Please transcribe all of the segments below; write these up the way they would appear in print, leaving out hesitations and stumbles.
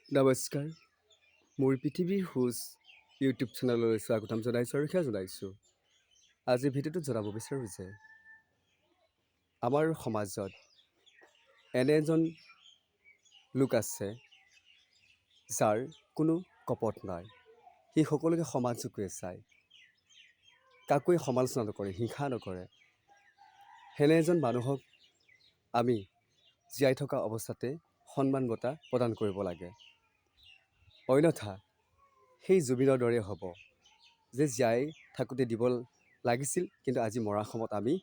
নমস্কাৰ, মোৰ পৃথিৱীৰ খোজ ইউটিউব চেনেললৈ স্বাগতম জনাইছোঁ আৰু সেয়া জনাইছোঁ। আজিৰ ভিডিঅ'টোত জনাব বিচাৰোঁ যে আমাৰ সমাজত এনে এজন লোক আছে যাৰ কোনো কপট নাই। সি সকলোকে সমান চকুৰে চায়, কাকোৱে সমালোচনা নকৰে, হিংসা নকৰে। সেনে এজন মানুহক আমি জীয়াই থকা অৱস্থাতে সন্মান বঁটা প্ৰদান কৰিব লাগে। অন্যথা সেই জুবিনৰ দৰে হ'ব যে জীয়াই থাকোঁতে দিব লাগিছিল, কিন্তু আজি মৰা সময়ত আমি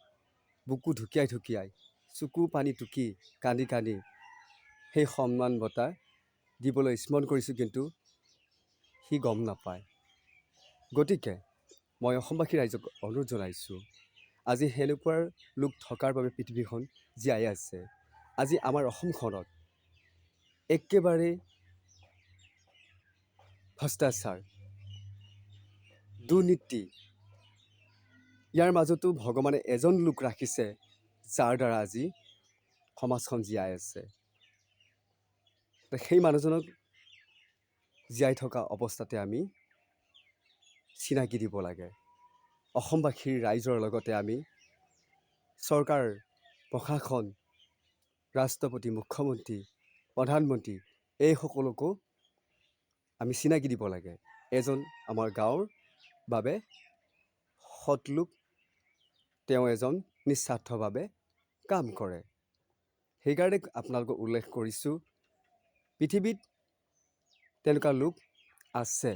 বুকু ঢুকিয়াই ঢুকিয়াই চকু পানী টুকি কান্দি কান্দি সেই সন্মান বঁটা দিবলৈ স্মৰণ কৰিছোঁ, কিন্তু সি গম নাপায়। গতিকে মই অসমবাসী ৰাইজক অনুৰোধ জনাইছোঁ, আজি সেনেকুৱা লোক থকাৰ বাবে পৃথিৱীখন জীয়াই আছে। আজি আমাৰ অসমখনত একেবাৰে ভ্ৰষ্টাচাৰ, দুৰ্নীতি, ইয়াৰ মাজতো ভগৱানে এজন লোক ৰাখিছে যাৰ দ্বাৰা আজি সমাজখন জীয়াই আছে। সেই মানুহজনক জীয়াই থকা অৱস্থাতে আমি চিনাকি দিব লাগে। অসমবাসীৰ ৰাইজৰ লগতে আমি চৰকাৰ, প্ৰশাসন, ৰাষ্ট্ৰপতি, মুখ্যমন্ত্ৰী, প্ৰধানমন্ত্ৰী এই সকলোকো আমি চিনাকি দিব লাগে। এজন আমাৰ গাঁৱৰ বাবে সৎ লোক, তেওঁ এজন নিস্বাৰ্থভাৱে কাম কৰে। সেইকাৰণে আপোনালোকক উল্লেখ কৰিছোঁ, পৃথিৱীত তেনেকুৱা লোক আছে।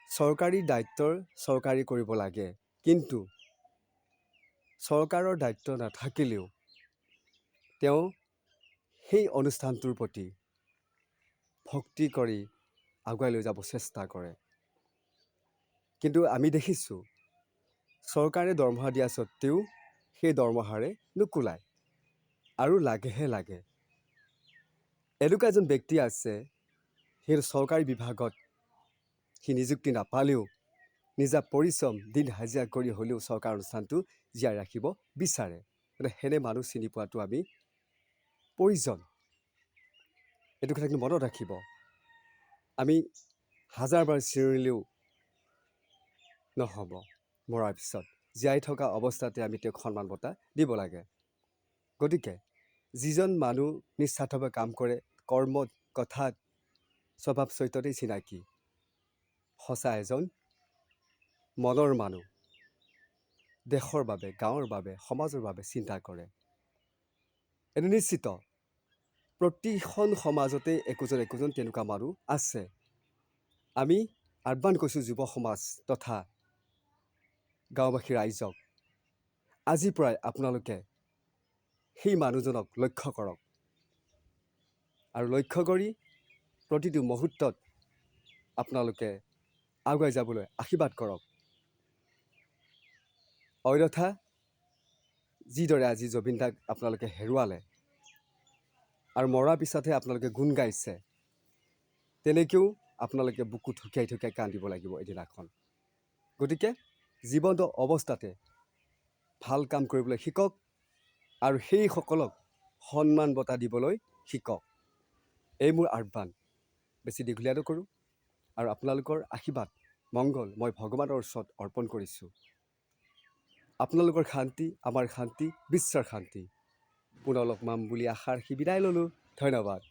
চৰকাৰী দায়িত্বৰ চৰকাৰী কৰিব লাগে, কিন্তু চৰকাৰৰ দায়িত্ব নাথাকিলেও তেওঁ সেই অনুষ্ঠানটোৰ প্ৰতি ভক্তি কৰি আগুৱাই লৈ যাব চেষ্টা কৰে। কিন্তু আমি দেখিছোঁ চৰকাৰে দৰমহা দিয়া স্বত্তেও সেই দৰমহাৰে নোকোলায় আৰু লাগেহে লাগে। এনেকুৱা এজন ব্যক্তি আছে, সেই চৰকাৰী বিভাগত সি নিযুক্তি নাপালেও নিজা পৰিশ্ৰম দিন হাজিৰা কৰি হ'লেও চৰকাৰ অনুষ্ঠানটো জীয়াই ৰাখিব বিচাৰে। সেনে মানুহ চিনি পোৱাটো আমি প্ৰয়োজন। এইটো কথা কিন্তু মনত ৰাখিব। আমি হাজাৰবাৰ চিঞৰিলেও নহ'ব, মৰাৰ পিছত জীয়াই থকা অৱস্থাতে আমি তেওঁক সন্মান বঁটা দিব লাগে। গতিকে যিজন মানুহ নিস্বাৰ্থভাৱে কাম কৰে, কৰ্মত, কথাত, স্বভাৱ চৰিত্ৰতেই চিনাকি, সঁচা এজন মনৰ মানুহ, দেশৰ বাবে, গাঁৱৰ বাবে, সমাজৰ বাবে চিন্তা কৰে। এইটো নিশ্চিত প্ৰতিখন সমাজতে একোজন একোজন তেনেকুৱা মানুহ আছে। আমি আহ্বান কৰিছোঁ যুৱ সমাজ তথা গাঁওবাসী ৰাইজক, আজিৰ পৰাই আপোনালোকে সেই মানুহজনক লক্ষ্য কৰক আৰু লক্ষ্য কৰি প্ৰতিটো মুহূৰ্তত আপোনালোকে আগুৱাই যাবলৈ আশীৰ্বাদ কৰক। অন্যথা যিদৰে আজি জুবিন দাক আপোনালোকে হেৰুৱালে আৰু মৰাৰ পিছতহে আপোনালোকে গুণ গাইছে, তেনেকৈও আপোনালোকে বুকু ঢুকিয়াই ঢুকিয়াই কান্দিব লাগিব এদিনাখন। গতিকে জীৱন্ত অৱস্থাতে ভাল কাম কৰিবলৈ শিকক আৰু সেইসকলক সন্মান বঁটা দিবলৈ শিকক। এই মোৰ আহ্বান। বেছি দীঘলীয়া নকৰোঁ আৰু আপোনালোকৰ আশীৰ্বাদ, মংগল মই ভগৱানৰ ওচৰত অৰ্পণ কৰিছোঁ। আপোনালোকৰ শান্তি, আমাৰ শান্তি, বিশ্বৰ শান্তি। পুনৰ লগ পাম বুলি আশা ৰাখি বিদায় ল'লোঁ। ধন্যবাদ।